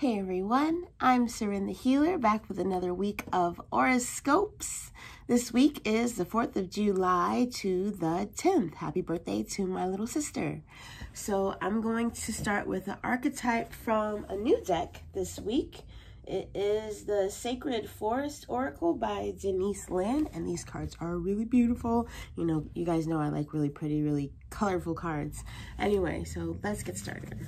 Hey everyone, I'm Seren the Healer, back with another week of horoscopes. This week is the 4th of July to the 10th. Happy birthday to my little sister. So I'm going to start with an archetype from a new deck this week. It is the Sacred Forest Oracle by Denise, and these cards are really beautiful. You know, you guys know I like really pretty, really colorful cards. Anyway, so let's get started.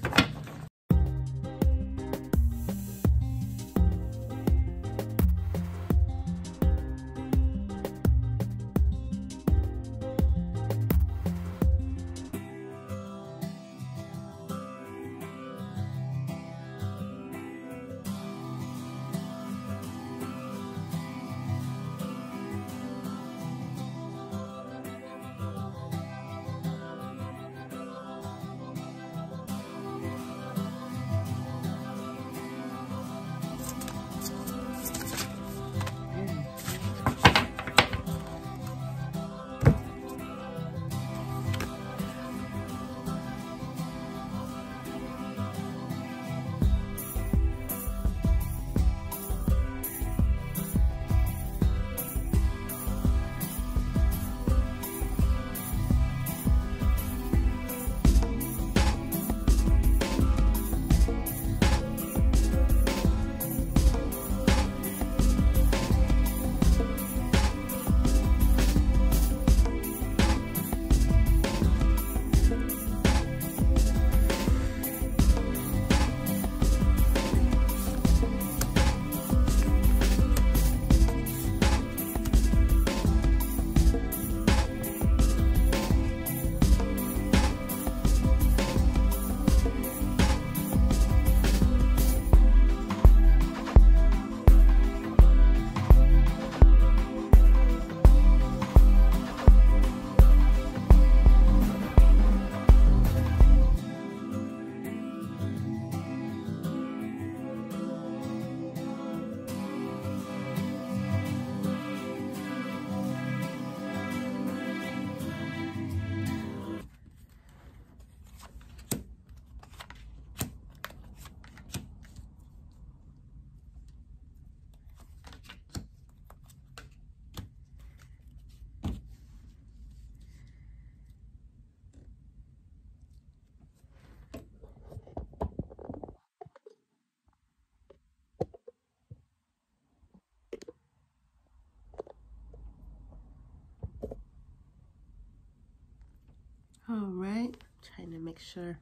All right, trying to make sure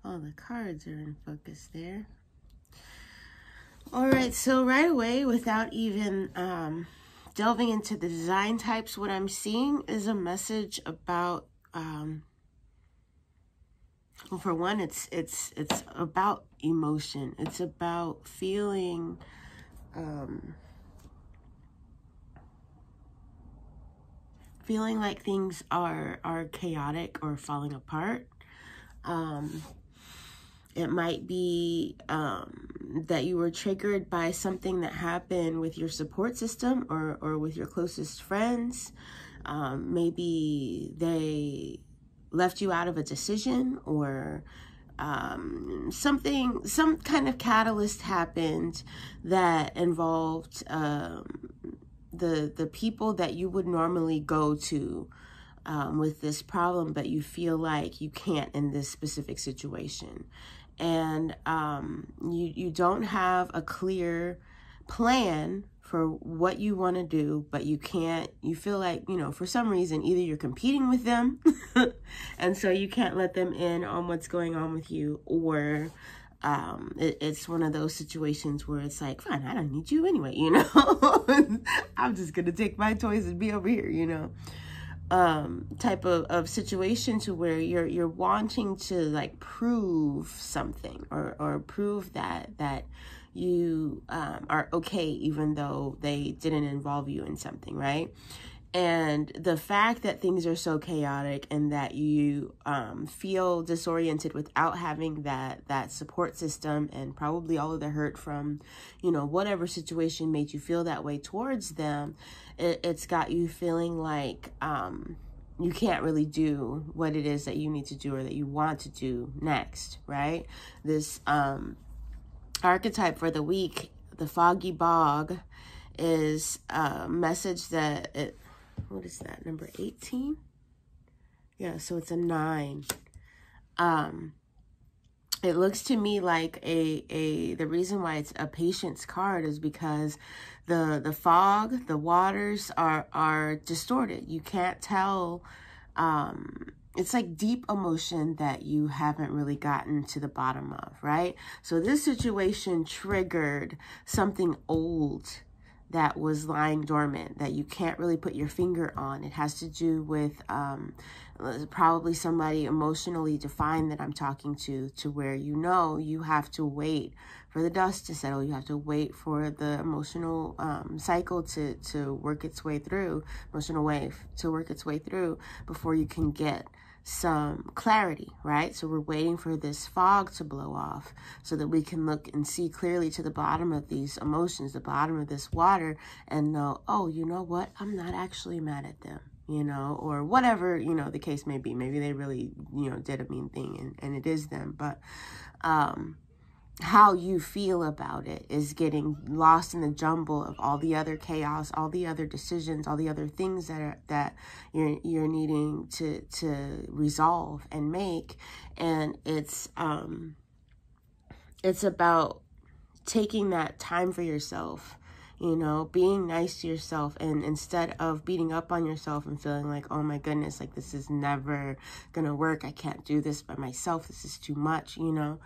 all the cards are in focus there. All right, so right away, without even delving into the design types, what I'm seeing is a message about, well, for one, it's about emotion. It's about feeling, feeling like things are chaotic or falling apart. It might be that you were triggered by something that happened with your support system or with your closest friends. Maybe they left you out of a decision, or some kind of catalyst happened that involved the people that you would normally go to with this problem, but you feel like you can't in this specific situation. And you don't have a clear plan for what you want to do, but you feel like, you know, for some reason, either you're competing with them and so you can't let them in on what's going on with you, or it's one of those situations where it's like, fine, I don't need you anyway, you know. I'm just gonna take my toys and be over here, you know. Type of situation to where you're wanting to like prove something, or prove that you are okay even though they didn't involve you in something, right? And the fact that things are so chaotic and that you feel disoriented without having that support system, and probably all of the hurt from, you know, whatever situation made you feel that way towards them, it's got you feeling like you can't really do what it is that you need to do or that you want to do next, right? This archetype for the week, the foggy bog, is a message that what is that, number 18? Yeah, so it's a 9. It looks to me like the reason why it's a patience card is because the fog, the waters are distorted. You can't tell. It's like deep emotion that you haven't really gotten to the bottom of, right? So this situation triggered something old that was lying dormant that you can't really put your finger on. It has to do with probably somebody emotionally defined that I'm talking to where you have to wait for the dust to settle. You have to wait for the emotional cycle to work its way through, emotional wave to work its way through before you can get some clarity, right? So we're waiting for this fog to blow off so that we can look and see clearly to the bottom of these emotions, the bottom of this water, and know, oh, you know what? I'm not actually mad at them, you know, or whatever, you know, the case may be. Maybe they really, you know, did a mean thing and it is them. But how you feel about it is getting lost in the jumble of all the other chaos, all the other decisions, all the other things that you're needing to resolve and make. And it's about taking that time for yourself, you know, being nice to yourself, and instead of beating up on yourself and feeling like, oh my goodness, like this is never gonna work, I can't do this by myself, this is too much, you know,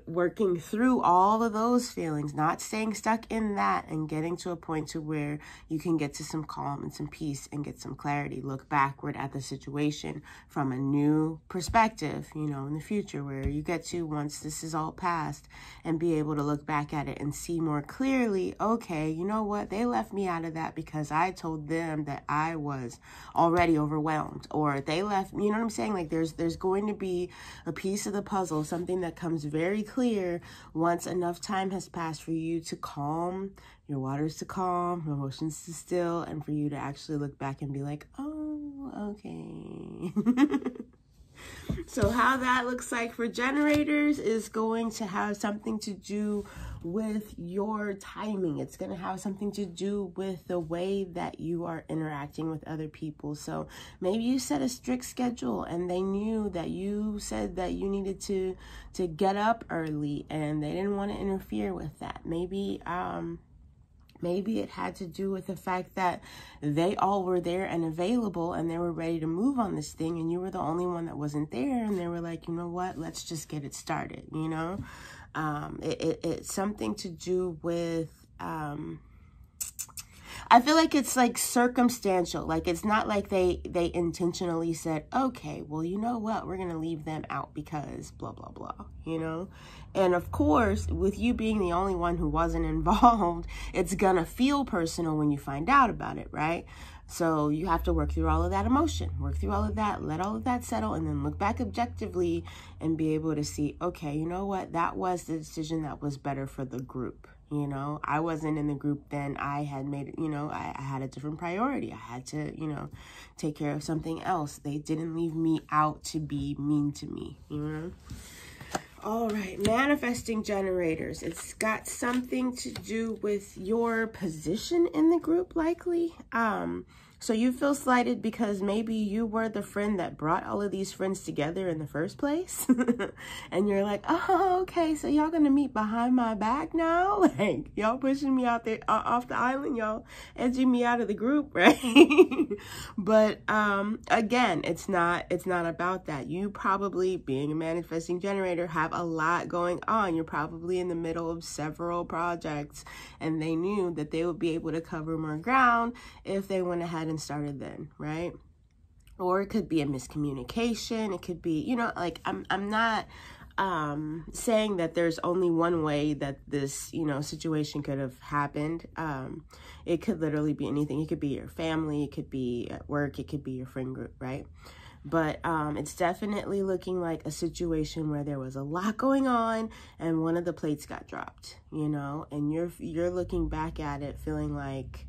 working through all of those feelings, not staying stuck in that, and getting to a point to where you can get to some calm and some peace and get some clarity, look backward at the situation from a new perspective, you know, in the future, where you get to, once this is all past, and be able to look back at it and see more clearly, okay, you know what, they left me out of that because I told them that I was already overwhelmed, or they left, you know what I'm saying? Like there's going to be a piece of the puzzle, something that comes very clear once enough time has passed for you to calm, your waters to calm, your emotions to still, and for you to actually look back and be like, oh, okay. So how that looks like for generators is going to have something to do with your timing. It's going to have something to do with the way that you are interacting with other people. So maybe you set a strict schedule and they knew that you said that you needed to get up early and they didn't want to interfere with that. Maybe it had to do with the fact that they all were there and available and they were ready to move on this thing, and you were the only one that wasn't there, and they were like, you know what, let's just get it started, you know? It's something to do with, I feel like it's like circumstantial. Like it's not like they intentionally said, okay, well, you know what, we're going to leave them out because blah, blah, blah, you know? And of course, with you being the only one who wasn't involved, it's going to feel personal when you find out about it, right? So you have to work through all of that emotion, work through all of that, let all of that settle, and then look back objectively and be able to see, okay, you know what, that was the decision that was better for the group. You know, I wasn't in the group then. I had made, you know, I had a different priority. I had to, you know, take care of something else. They didn't leave me out to be mean to me, you know? All right, manifesting generators. It's got something to do with your position in the group, likely. So you feel slighted because maybe you were the friend that brought all of these friends together in the first place. And you're like, oh, okay, so y'all gonna meet behind my back now? Like, y'all pushing me out there off the island, y'all edging me out of the group, right? But again, it's not about that. You probably, being a manifesting generator, have a lot going on. You're probably in the middle of several projects, and they knew that they would be able to cover more ground if they went ahead and started then, right? Or it could be a miscommunication. It could be, you know, like I'm not saying that there's only one way that this, you know, situation could have happened. It could literally be anything. It could be your family, it could be at work, it could be your friend group, right? But it's definitely looking like a situation where there was a lot going on and one of the plates got dropped, you know, and you're looking back at it feeling like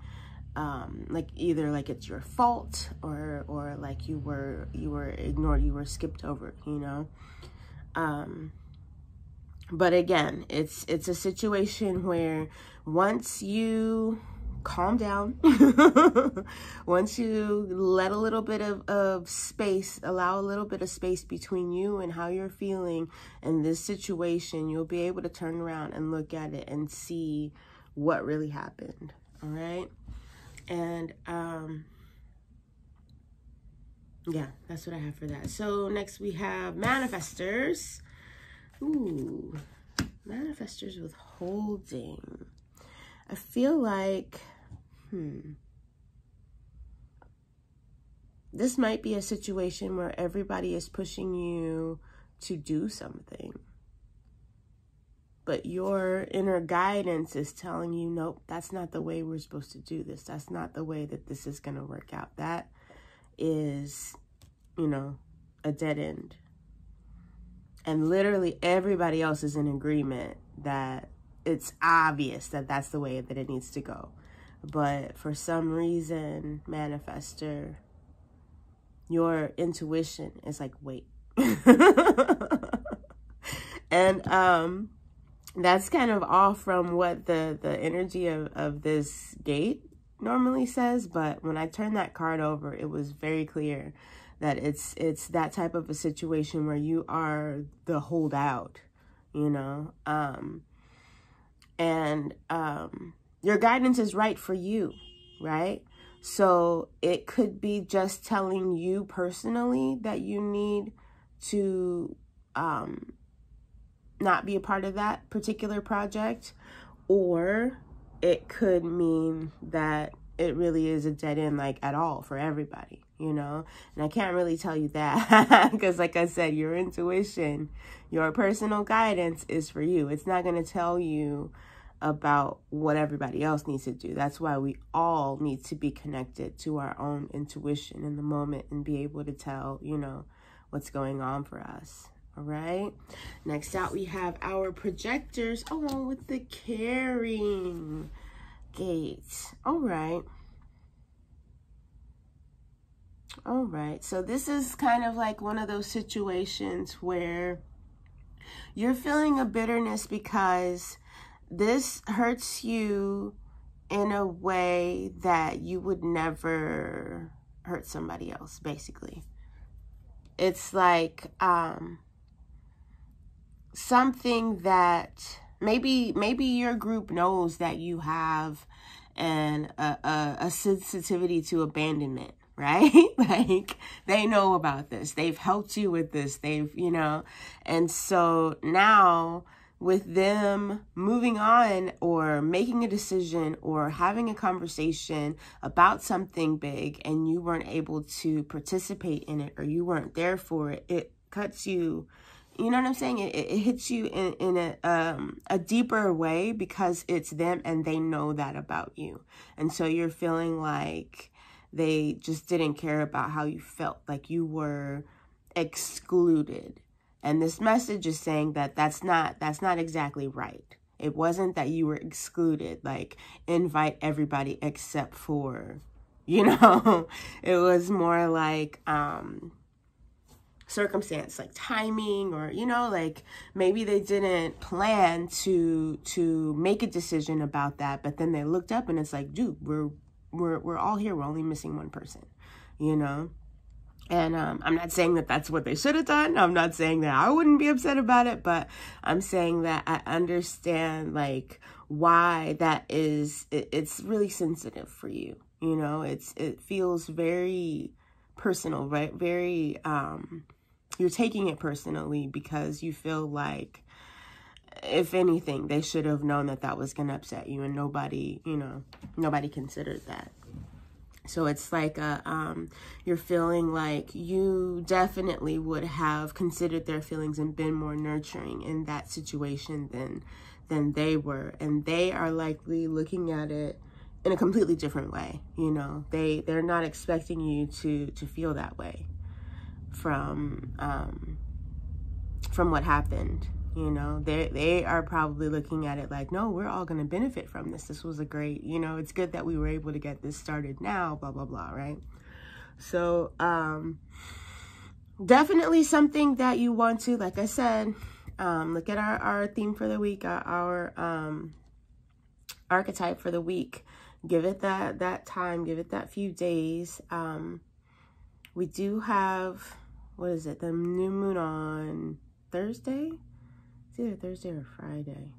either like it's your fault or like you were ignored, you were skipped over, you know. But again, it's a situation where once you calm down, once you let a little bit of space, allow a little bit of space between you and how you're feeling in this situation, you'll be able to turn around and look at it and see what really happened. All right. And yeah, that's what I have for that. So next we have manifestors. Ooh, manifestors with holding. I feel like, this might be a situation where everybody is pushing you to do something, but your inner guidance is telling you, nope, that's not the way we're supposed to do this. That's not the way that this is going to work out. That is, you know, a dead end. And literally everybody else is in agreement that it's obvious that that's the way that it needs to go. But for some reason, manifestor, your intuition is like, wait. And that's kind of off from what the energy of this gate normally says. But when I turned that card over, it was very clear that it's that type of a situation where you are the holdout, you know, and your guidance is right for you, right? So it could be just telling you personally that you need to not be a part of that particular project, or it could mean that it really is a dead end, like at all for everybody, you know? And I can't really tell you that because like I said, your intuition, your personal guidance is for you. It's not going to tell you about what everybody else needs to do. That's why we all need to be connected to our own intuition in the moment and be able to tell, you know, what's going on for us. All right. Next out, we have our projectors. Oh, with the caring gate. All right. All right. So this is kind of like one of those situations where you're feeling a bitterness because this hurts you in a way that you would never hurt somebody else, basically. It's like something that maybe your group knows that you have a sensitivity to abandonment, right? Like they know about this. They've helped you with this. They've, you know, and so now with them moving on or making a decision or having a conversation about something big and you weren't able to participate in it or you weren't there for it, it cuts you, you know what I'm saying? It hits you in a deeper way because it's them and they know that about you. And so you're feeling like they just didn't care about how you felt, like you were excluded. And this message is saying that that's not exactly right. It wasn't that you were excluded, like invite everybody except for, you know, it was more like circumstance, like timing, or, you know, like maybe they didn't plan to make a decision about that, but then they looked up and it's like, dude, we're all here. We're only missing one person, you know? And I'm not saying that that's what they should have done. I'm not saying that I wouldn't be upset about it, but I'm saying that I understand like why that is, it's really sensitive for you. You know, it feels very personal, right? Very, you're taking it personally because you feel like, if anything, they should have known that that was going to upset you, and nobody, you know, nobody considered that. So it's like you're feeling like you definitely would have considered their feelings and been more nurturing in that situation than they were. And they are likely looking at it in a completely different way. You know, they're not expecting you to feel that way from what happened. You know, they are probably looking at it like, no, we're all going to benefit from this. This was a great, you know, it's good that we were able to get this started now, blah, blah, blah, right? So definitely something that you want to, like I said, Look at our theme for the week, our archetype for the week. Give it that time, give it that few days. We do have, what is it, the new moon on Thursday? It's either Thursday or Friday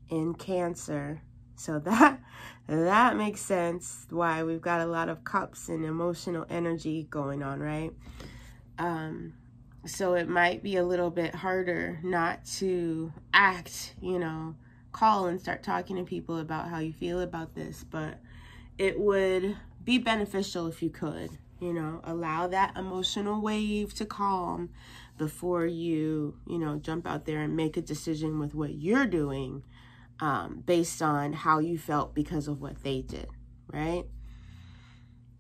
in Cancer. So that makes sense why we've got a lot of cups and emotional energy going on, right? So it might be a little bit harder not to act, you know, call and start talking to people about how you feel about this, but it would be beneficial if you could, you know, allow that emotional wave to calm before you know, jump out there and make a decision with what you're doing, based on how you felt because of what they did, right?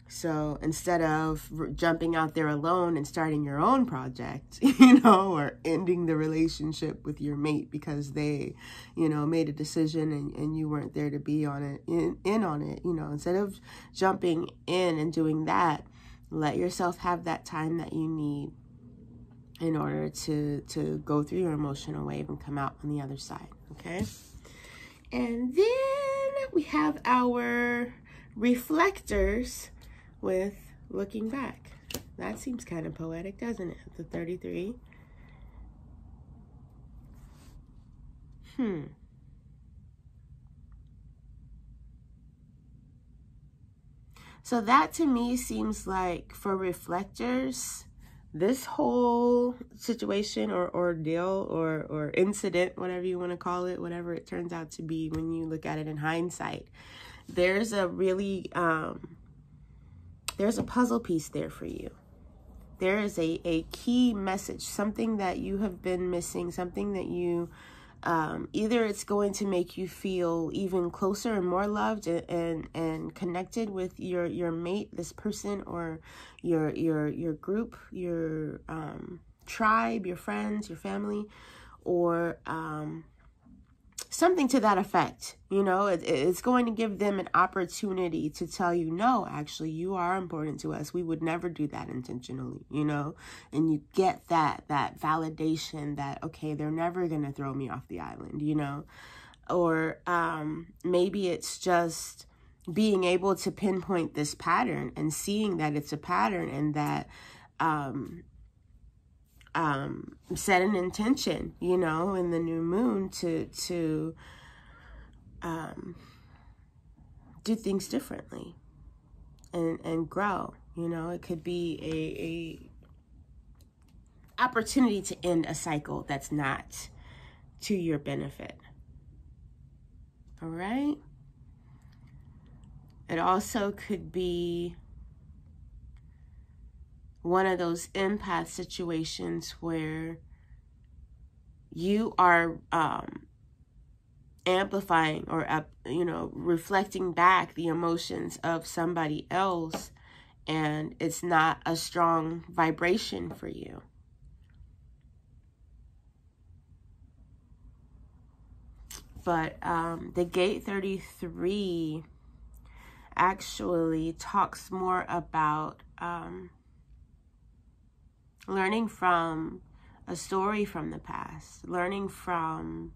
So instead of jumping out there alone and starting your own project, you know, or ending the relationship with your mate because they, you know, made a decision and you weren't there to be on it, in on it, you know, instead of jumping in and doing that, let yourself have that time that you need in order to go through your emotional wave and come out on the other side, okay? And then we have our reflectors with looking back. That seems kind of poetic, doesn't it? The 33. So that to me seems like for reflectors, this whole situation or ordeal or incident, whatever you want to call it, whatever it turns out to be when you look at it in hindsight, there's a really, there's a puzzle piece there for you. There is a key message, something that you have been missing, something that you, either it's going to make you feel even closer and more loved and connected with your mate, this person, or your group, your tribe, your friends, your family, or something to that effect. You know, it's going to give them an opportunity to tell you, no, actually, you are important to us. We would never do that intentionally, you know, and you get that validation that, okay, they're never going to throw me off the island, you know, or maybe it's just being able to pinpoint this pattern and seeing that it's a pattern and that, set an intention, you know, in the new moon to do things differently and grow, you know. It could be a opportunity to end a cycle that's not to your benefit. All right. It also could be one of those empath situations where you are amplifying or, you know, reflecting back the emotions of somebody else, and it's not a strong vibration for you. But the gate 33 actually talks more about learning from a story from the past, learning from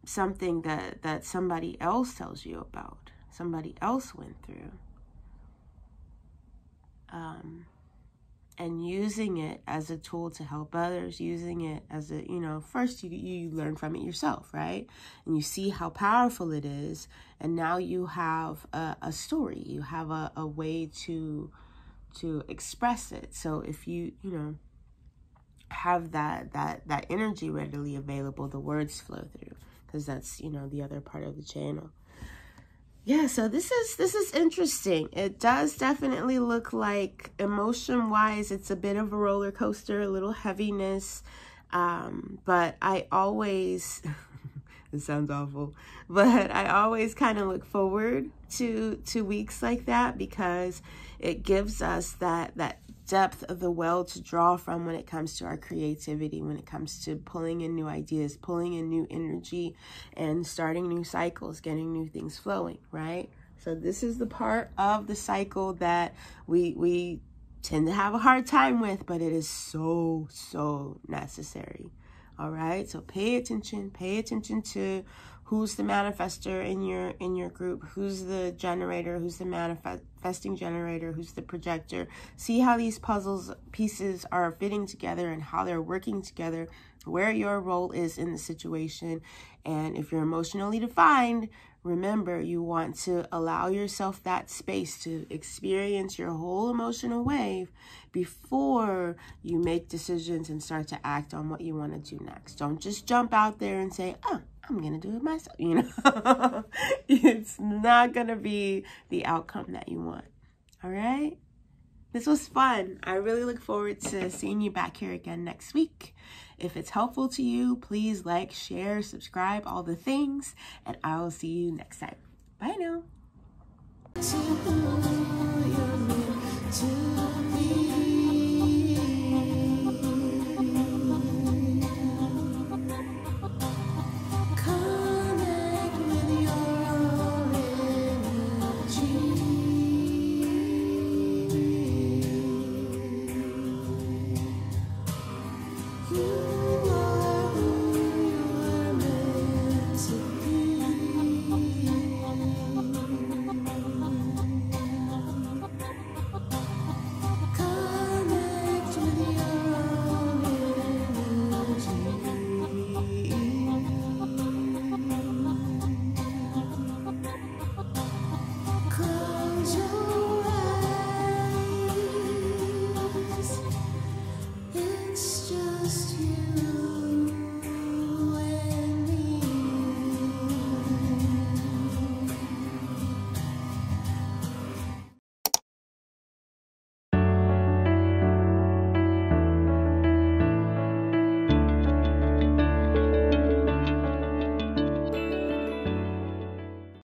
something that somebody else tells you about, somebody else went through, and using it as a tool to help others, using it as a, you know, first you learn from it yourself, right? And you see how powerful it is, and now you have a story, you have a way to express it. So if you know, have that energy readily available, the words flow through, because that's, you know, the other part of the channel. Yeah, so this is interesting. It does definitely look like emotion-wise, it's a bit of a roller coaster, a little heaviness, but I always it sounds awful, but I always kind of look forward to weeks like that, because it gives us that depth of the well to draw from when it comes to our creativity, when it comes to pulling in new ideas, pulling in new energy, and starting new cycles, getting new things flowing, right? So this is the part of the cycle that we tend to have a hard time with, but it is so, so necessary. All right, so pay attention to who's the manifestor in your group, who's the generator, who's the manifesting generator, who's the projector. See how these puzzles pieces are fitting together and how they're working together, where your role is in the situation. And if you're emotionally defined, remember, you want to allow yourself that space to experience your whole emotional wave before you make decisions and start to act on what you want to do next. Don't just jump out there and say, oh, I'm going to do it myself. You know, it's not going to be the outcome that you want. All right. This was fun. I really look forward to seeing you back here again next week. If it's helpful to you, please like, share, subscribe, all the things, and I will see you next time. Bye now.